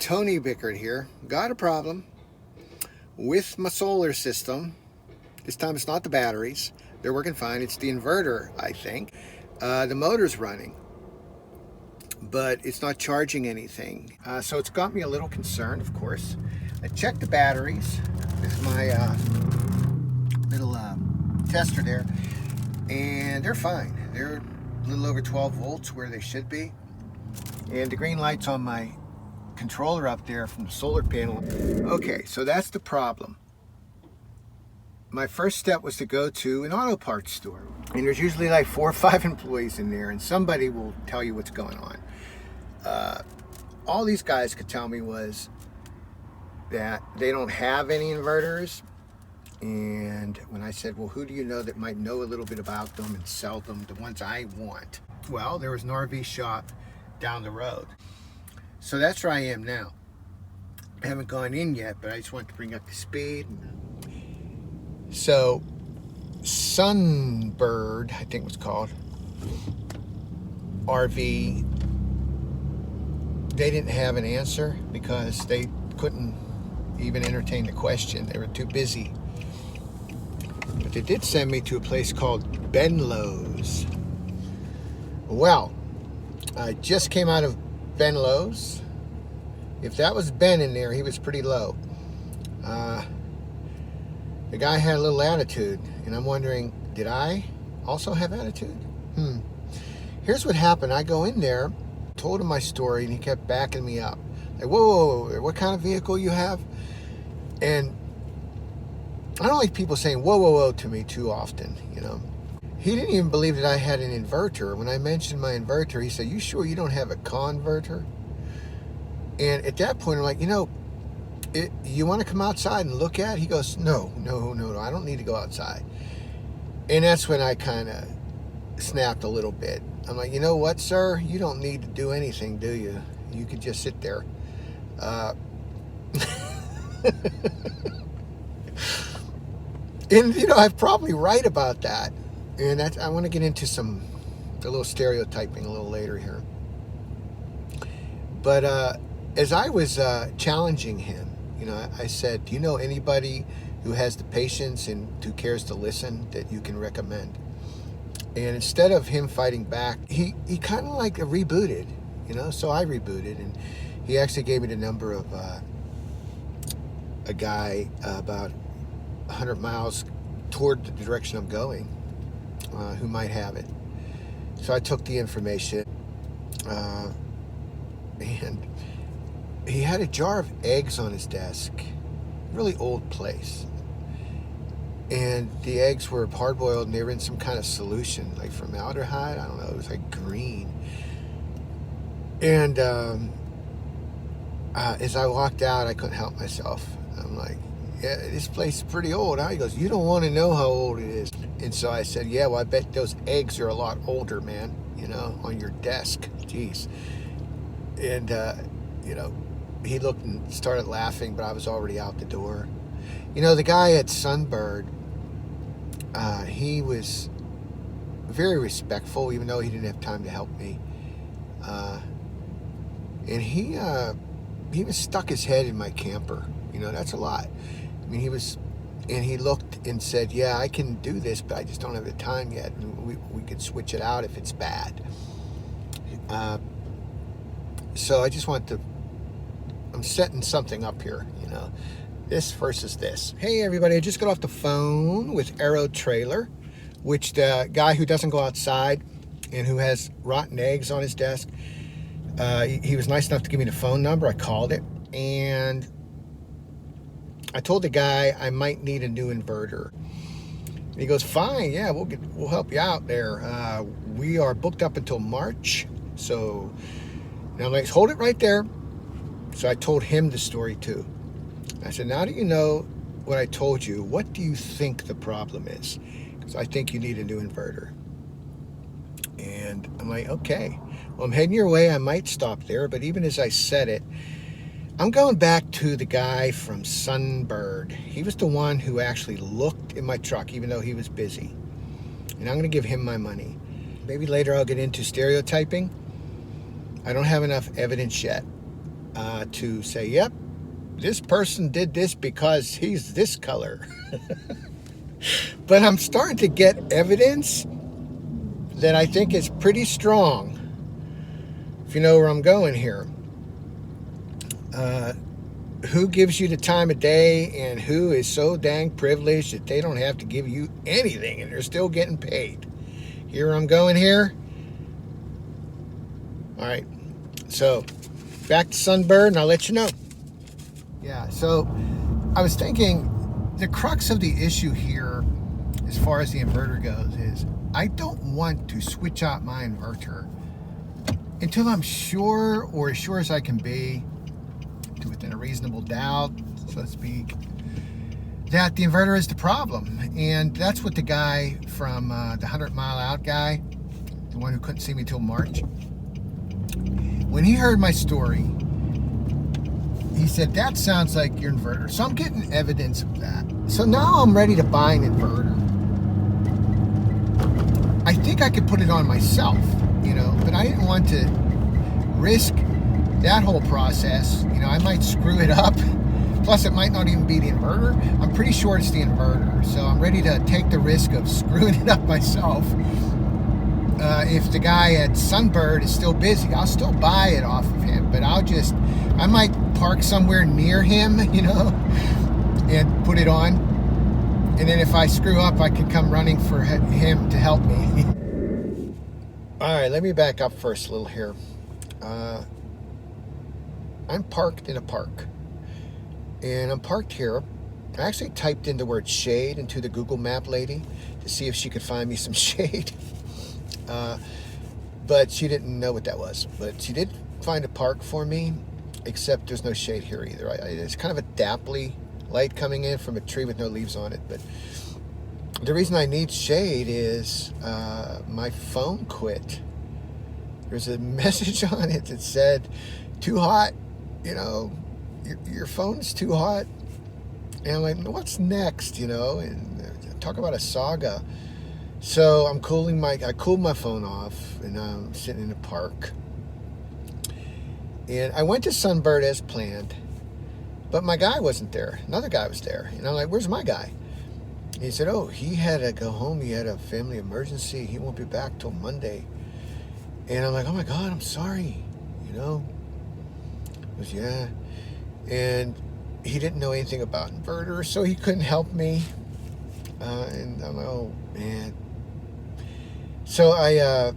Tony Bickert here. Got a problem with my solar system. This time it's not the batteries. They're working fine. It's the inverter, I think. The motor's running, but it's not charging anything. So it's got me a little concerned, of course. I checked the batteries with my little tester there, and they're fine. They're a little over 12 volts where they should be. And the green light's on my controller up there from the solar panel. Okay, so that's the problem. My first step was to go to an auto parts store, and there's usually like 4 or 5 employees in there, and somebody will tell you what's going on. All these guys could tell me was that they don't have any inverters, and when I said, well, who do you know that might know a little bit about them and sell them, the ones I want? Well, there was an RV shop down the road. So that's where I am now. I haven't gone in yet, but I just want to bring up the speed. So, Sunbird, I think it was called, RV, they didn't have an answer because they couldn't even entertain the question. They were too busy. But they did send me to a place called Benlow's. Well, I just came out of Benlow's. If that was Ben in there, he was pretty low. The guy had a little attitude, and I'm wondering, did I also have attitude? Here's what happened. I go in there, told him my story, and he kept backing me up. Like, whoa, what kind of vehicle you have? And I don't like people saying whoa to me too often, you know. He didn't even believe that I had an inverter. When I mentioned my inverter, he said, you sure you don't have a converter? And at that point, I'm like, you know, you want to come outside and look at it? He goes, no, I don't need to go outside. And that's when I kind of snapped a little bit. I'm like, you know what, sir? You don't need to do anything, do you? You could just sit there. And, you know, I'm probably right about that. And that's, I want to get into a little stereotyping a little later here. But as I was challenging him, you know, I said, do you know anybody who has the patience and who cares to listen that you can recommend? And instead of him fighting back, he kind of like rebooted, you know, so I rebooted, and he actually gave me the number of a guy about 100 miles toward the direction I'm going who might have it. So I took the information, and he had a jar of eggs on his desk, really old place. And the eggs were hard-boiled, and they were in some kind of solution, like formaldehyde. I don't know, it was like green. And as I walked out, I couldn't help myself. I'm like, yeah, this place is pretty old, huh? He goes, you don't want to know how old it is. And so I said, yeah, well, I bet those eggs are a lot older, man, you know, on your desk. Jeez. And, you know, he looked and started laughing, but I was already out the door. You know, the guy at Sunbird, he was very respectful, even though he didn't have time to help me. And he even stuck his head in my camper. You know, that's a lot. I mean, he looked and said, yeah, I can do this, but I just don't have the time yet. We could switch it out if it's bad. So I just want to, I'm setting something up here, you know, this versus this. Hey everybody, I just got off the phone with Arrow Trailer, which the guy who doesn't go outside and who has rotten eggs on his desk, he was nice enough to give me the phone number. I called it, and I told the guy I might need a new inverter. And he goes, fine, yeah, we'll help you out there. We are booked up until March, so now I'm like, hold it right there. So I told him the story too. I said, now that you know what I told you, what do you think the problem is? Because I think you need a new inverter. And I'm like, okay, well, I'm heading your way. I might stop there, but even as I said it, I'm going back to the guy from Sunbird. He was the one who actually looked in my truck, even though he was busy. And I'm going to give him my money. Maybe later I'll get into stereotyping. I don't have enough evidence yet. to say, yep, this person did this because he's this color. But I'm starting to get evidence that I think is pretty strong, if you know where I'm going here. Who gives you the time of day, and who is so dang privileged that they don't have to give you anything and they're still getting paid? Here where I'm going here? All right, so back to Sunbird, and I'll let you know. Yeah, so I was thinking the crux of the issue here, as far as the inverter goes, is I don't want to switch out my inverter until I'm sure, or as sure as I can be, to within a reasonable doubt, so to speak, that the inverter is the problem. And that's what the guy from the 100 Mile Out guy, the one who couldn't see me till March, when he heard my story, he said, that sounds like your inverter. So I'm getting evidence of that. So now I'm ready to buy an inverter. I think I could put it on myself, you know, but I didn't want to risk that whole process. You know, I might screw it up. Plus, it might not even be the inverter. I'm pretty sure it's the inverter. So I'm ready to take the risk of screwing it up myself. If the guy at Sunbird is still busy, I'll still buy it off of him. But I might park somewhere near him, you know, and put it on. And then if I screw up, I can come running for him to help me. All right, let me back up first a little here. I'm parked in a park. And I'm parked here. I actually typed in the word shade into the Google Map lady to see if she could find me some shade. But she didn't know what that was. But she did find a park for me, except there's no shade here either. It's kind of a dapply light coming in from a tree with no leaves on it. But the reason I need shade is my phone quit. There's a message on it that said, too hot, you know, your phone's too hot. And I'm like, what's next, you know? And talk about a saga. So I cooled my phone off, and I'm sitting in the park. And I went to Sunbird as planned, but my guy wasn't there. Another guy was there. And I'm like, where's my guy? And he said, oh, he had to go home. He had a family emergency. He won't be back till Monday. And I'm like, oh my God, I'm sorry. You know? He goes, yeah. And he didn't know anything about inverters, so he couldn't help me. And I'm like, oh man. So I'm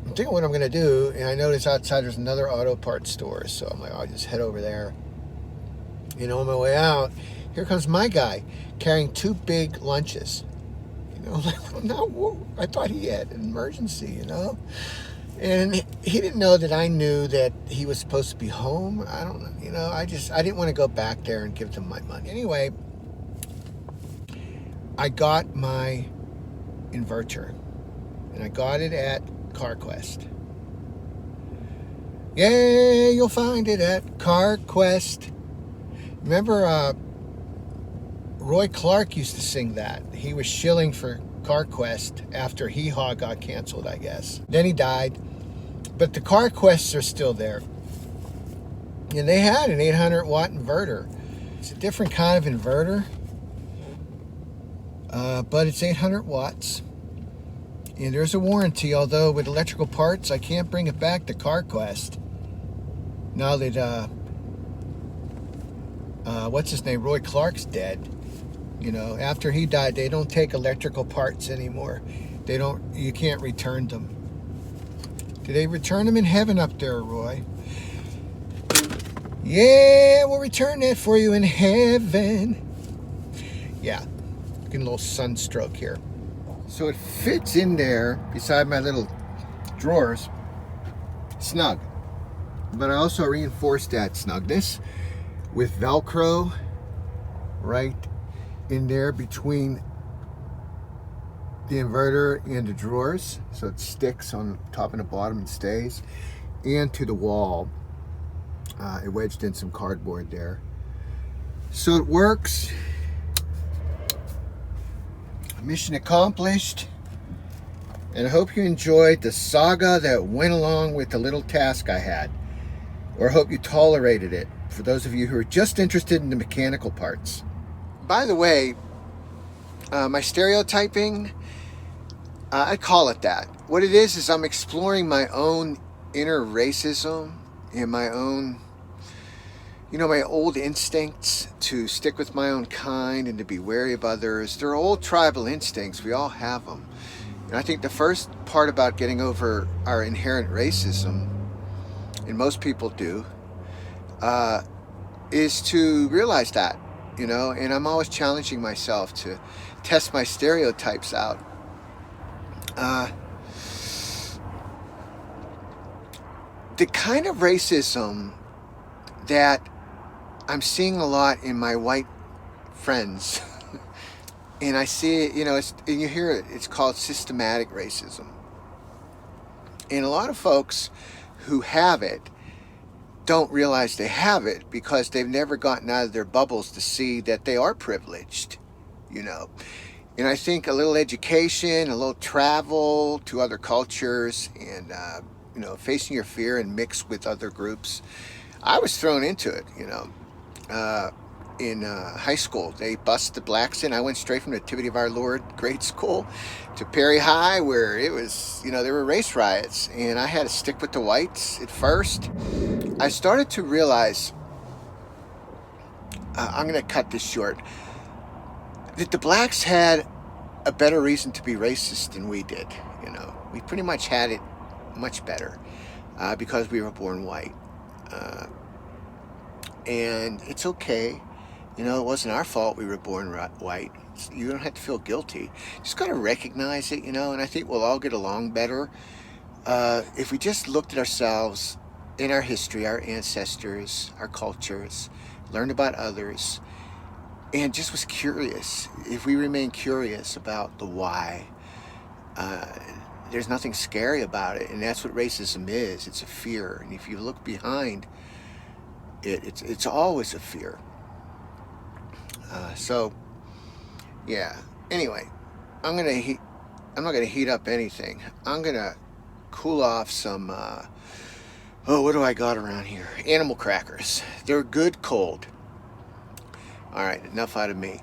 thinking what I'm going to do, and I notice outside there's another auto parts store, so I'm like, I'll just head over there. You know, on my way out, here comes my guy carrying 2 big lunches. You know, like, no, I thought he had an emergency, you know? And he didn't know that I knew that he was supposed to be home. I don't know, you know, I didn't want to go back there and give them my money. Anyway, I got my inverter, and I got it at CarQuest. Yeah, you'll find it at CarQuest. Remember, Roy Clark used to sing that. He was shilling for CarQuest after Hee Haw got canceled, I guess. Then he died. But the CarQuests are still there. And they had an 800 watt inverter. It's a different kind of inverter. But it's 800 watts. And there's a warranty, although with electrical parts, I can't bring it back to CarQuest. Now that, what's his name? Roy Clark's dead. You know, after he died, they don't take electrical parts anymore. You can't return them. Do they return them in heaven up there, Roy? Yeah, we'll return that for you in heaven. Yeah, getting a little sunstroke here. So it fits in there beside my little drawers, snug. But I also reinforced that snugness with Velcro right in there between the inverter and the drawers, so it sticks on the top and the bottom and stays, and to the wall. I wedged in some cardboard there, so it works. Mission accomplished, and I hope you enjoyed the saga that went along with the little task I had. or hope you tolerated it, for those of you who are just interested in the mechanical parts. By the way, my stereotyping, I call it that. What it is I'm exploring my own inner racism and my own, my old instincts to stick with my own kind and to be wary of others. They're old tribal instincts. We all have them. And I think the first part about getting over our inherent racism, and most people do, is to realize that, and I'm always challenging myself to test my stereotypes out. The kind of racism that I'm seeing a lot in my white friends, and I see it, and you hear it, it's called systematic racism. And a lot of folks who have it don't realize they have it because they've never gotten out of their bubbles to see that they are privileged, And I think a little education, a little travel to other cultures, and facing your fear and mix with other groups. I was thrown into it, in high school. They bused the blacks in. I went straight from Nativity of Our Lord grade school to Perry High, where it was, there were race riots, and I had to stick with the whites at first. I started to realize, I'm going to cut this short, that the blacks had a better reason to be racist than we did. We pretty much had it much better because we were born white. And it's okay. It wasn't our fault we were born white. You don't have to feel guilty. Just got to recognize it, and I think we'll all get along better if we just looked at ourselves in our history, our ancestors, our cultures, learned about others, and just was curious. If we remain curious about the why, there's nothing scary about it, and that's what racism is. It's a fear, and if you look behind it, it's always a fear. Yeah. Anyway, I'm not gonna heat up anything. I'm gonna cool off some. What do I got around here? Animal crackers. They're good cold. All right, enough out of me.